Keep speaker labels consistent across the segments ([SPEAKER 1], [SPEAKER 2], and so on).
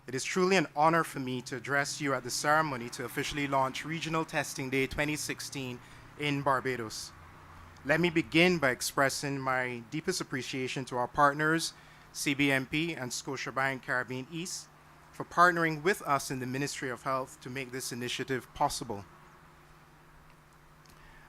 [SPEAKER 1] It is truly an honor for me to address you at the ceremony to officially launch Regional Testing Day 2016 in Barbados. Let me begin by expressing my deepest appreciation to our partners, CBMP and Scotiabank Caribbean East, for partnering with us in the Ministry of Health to make this initiative possible.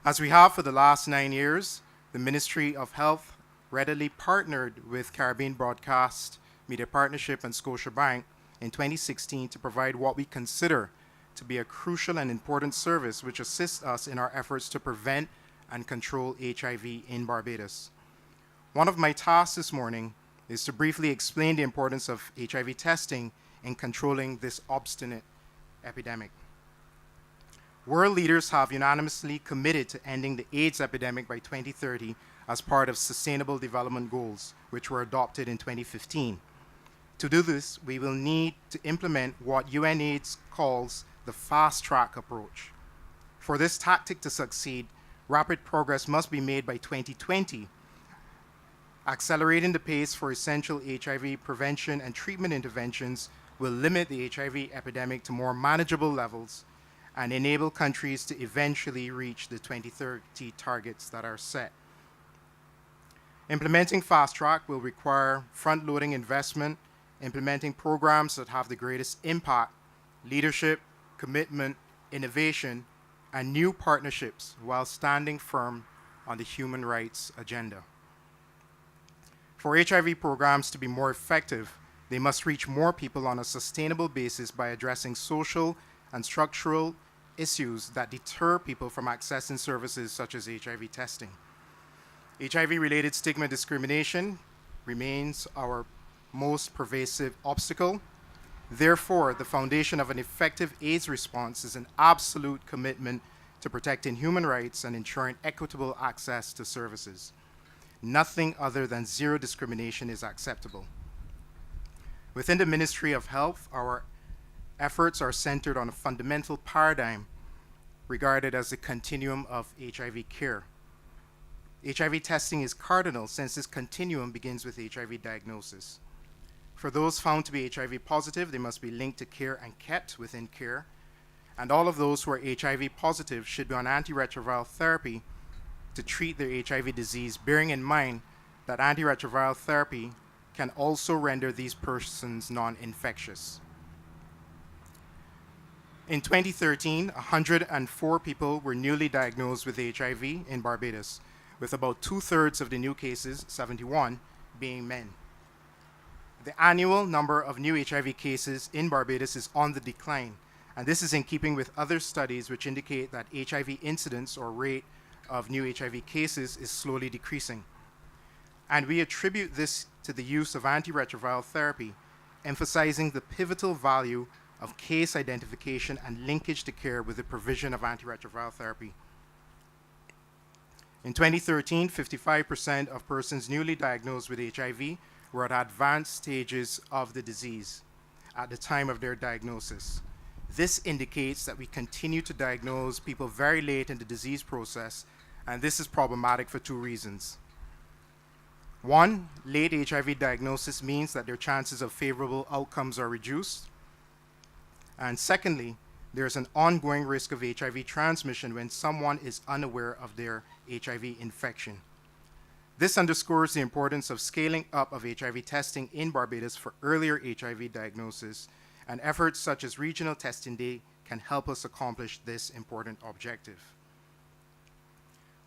[SPEAKER 1] As we have for the last 9 years, the Ministry of Health readily partnered with Caribbean Broadcast Media Partnership and Scotiabank in 2016 to provide what we consider to be a crucial and important service which assists us in our efforts to prevent and control HIV in Barbados. One of my tasks this morning is to briefly explain the importance of HIV testing in controlling this obstinate epidemic. World leaders have unanimously committed to ending the AIDS epidemic by 2030 as part of Sustainable Development Goals, which were adopted in 2015. To do this, we will need to implement what UNAIDS calls the fast-track approach. For this tactic to succeed, rapid progress must be made by 2020. Accelerating the pace for essential HIV prevention and treatment interventions will limit the HIV epidemic to more manageable levels and enable countries to eventually reach the 2030 targets that are set. Implementing fast track will require front-loading investment, implementing programs that have the greatest impact, leadership, commitment, innovation, and new partnerships while standing firm on the human rights agenda. For HIV programs to be more effective, they must reach more people on a sustainable basis by addressing social and structural issues that deter people from accessing services such as HIV testing. HIV-related stigma discrimination remains our most pervasive obstacle. Therefore, the foundation of an effective AIDS response is an absolute commitment to protecting human rights and ensuring equitable access to services. Nothing other than zero discrimination is acceptable. Within the Ministry of Health, our efforts are centered on a fundamental paradigm regarded as the continuum of HIV care. HIV testing is cardinal since this continuum begins with HIV diagnosis. For those found to be HIV positive, they must be linked to care and kept within care. And all of those who are HIV positive should be on antiretroviral therapy to treat their HIV disease, bearing in mind that antiretroviral therapy can also render these persons non-infectious. In 2013, 104 people were newly diagnosed with HIV in Barbados, with about 2/3 of the new cases, 71, being men. The annual number of new HIV cases in Barbados is on the decline, and this is in keeping with other studies which indicate that HIV incidence or rate of new HIV cases is slowly decreasing. And we attribute this to the use of antiretroviral therapy, emphasizing the pivotal value of case identification and linkage to care with the provision of antiretroviral therapy. In 2013, 55% of persons newly diagnosed with HIV were at advanced stages of the disease at the time of their diagnosis. This indicates that we continue to diagnose people very late in the disease process, and this is problematic for two reasons. One, late HIV diagnosis means that their chances of favorable outcomes are reduced. And secondly, there's an ongoing risk of HIV transmission when someone is unaware of their HIV infection. This underscores the importance of scaling up of HIV testing in Barbados for earlier HIV diagnosis, and efforts such as Regional Testing Day can help us accomplish this important objective.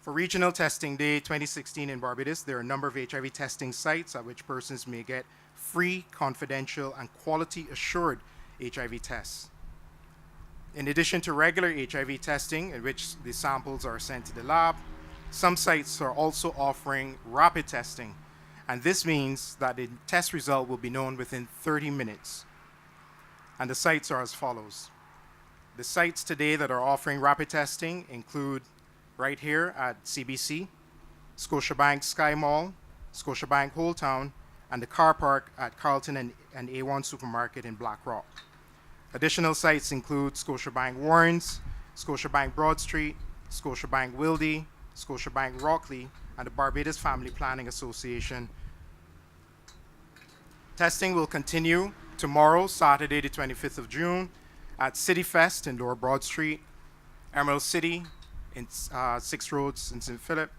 [SPEAKER 1] For Regional Testing Day 2016 in Barbados, there are a number of HIV testing sites at which persons may get free, confidential, and quality-assured HIV tests. In addition to regular HIV testing, in which the samples are sent to the lab, some sites are also offering rapid testing, and this means that the test result will be known within 30 minutes. And the sites are as follows. The sites today that are offering rapid testing include right here at CBC, Scotiabank Sky Mall, Scotiabank Whole Town, and the car park at Carlton and A1 Supermarket in Black Rock. Additional sites include Scotiabank Warrens, Scotiabank Broad Street, Scotiabank Wildy, Scotiabank Rockley, and the Barbados Family Planning Association. Testing will continue tomorrow, Saturday, the 25th of June, at City Fest in Lower Broad Street, Emerald City in 6 Roads in St. Philip,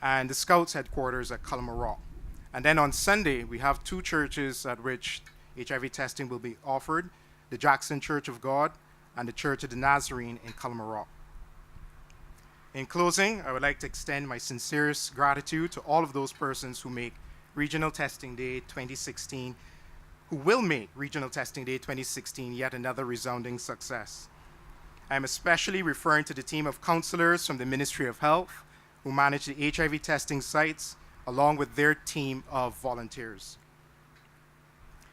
[SPEAKER 1] and the Scouts headquarters at Cullimore Rock. And then on Sunday, we have 2 churches at which HIV testing will be offered, the Jackson Church of God and the Church of the Nazarene in Cullimore Rock. In closing, I would like to extend my sincerest gratitude to all of those persons who make Regional Testing Day 2016, who will make Regional Testing Day 2016 yet another resounding success. I am especially referring to the team of counselors from the Ministry of Health who manage the HIV testing sites, along with their team of volunteers.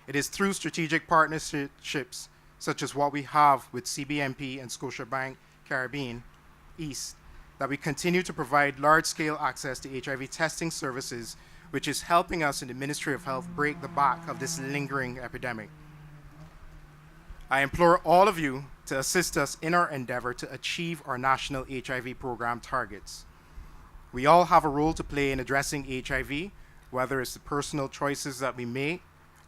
[SPEAKER 1] It is through strategic partnerships, such as what we have with CBMP and Scotiabank Caribbean East, that we continue to provide large-scale access to HIV testing services, which is helping us in the Ministry of Health break the back of this lingering epidemic. I implore all of you to assist us in our endeavor to achieve our national HIV program targets. We all have a role to play in addressing HIV, whether it's the personal choices that we make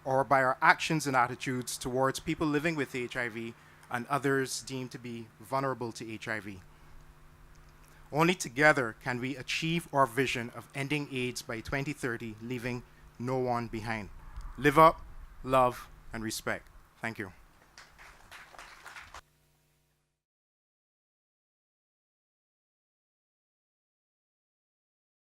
[SPEAKER 1] or by our actions and attitudes towards people living with HIV and others deemed to be vulnerable to HIV. Only together can we achieve our vision of ending AIDS by 2030, leaving no one behind. Live up, love, and respect. Thank you.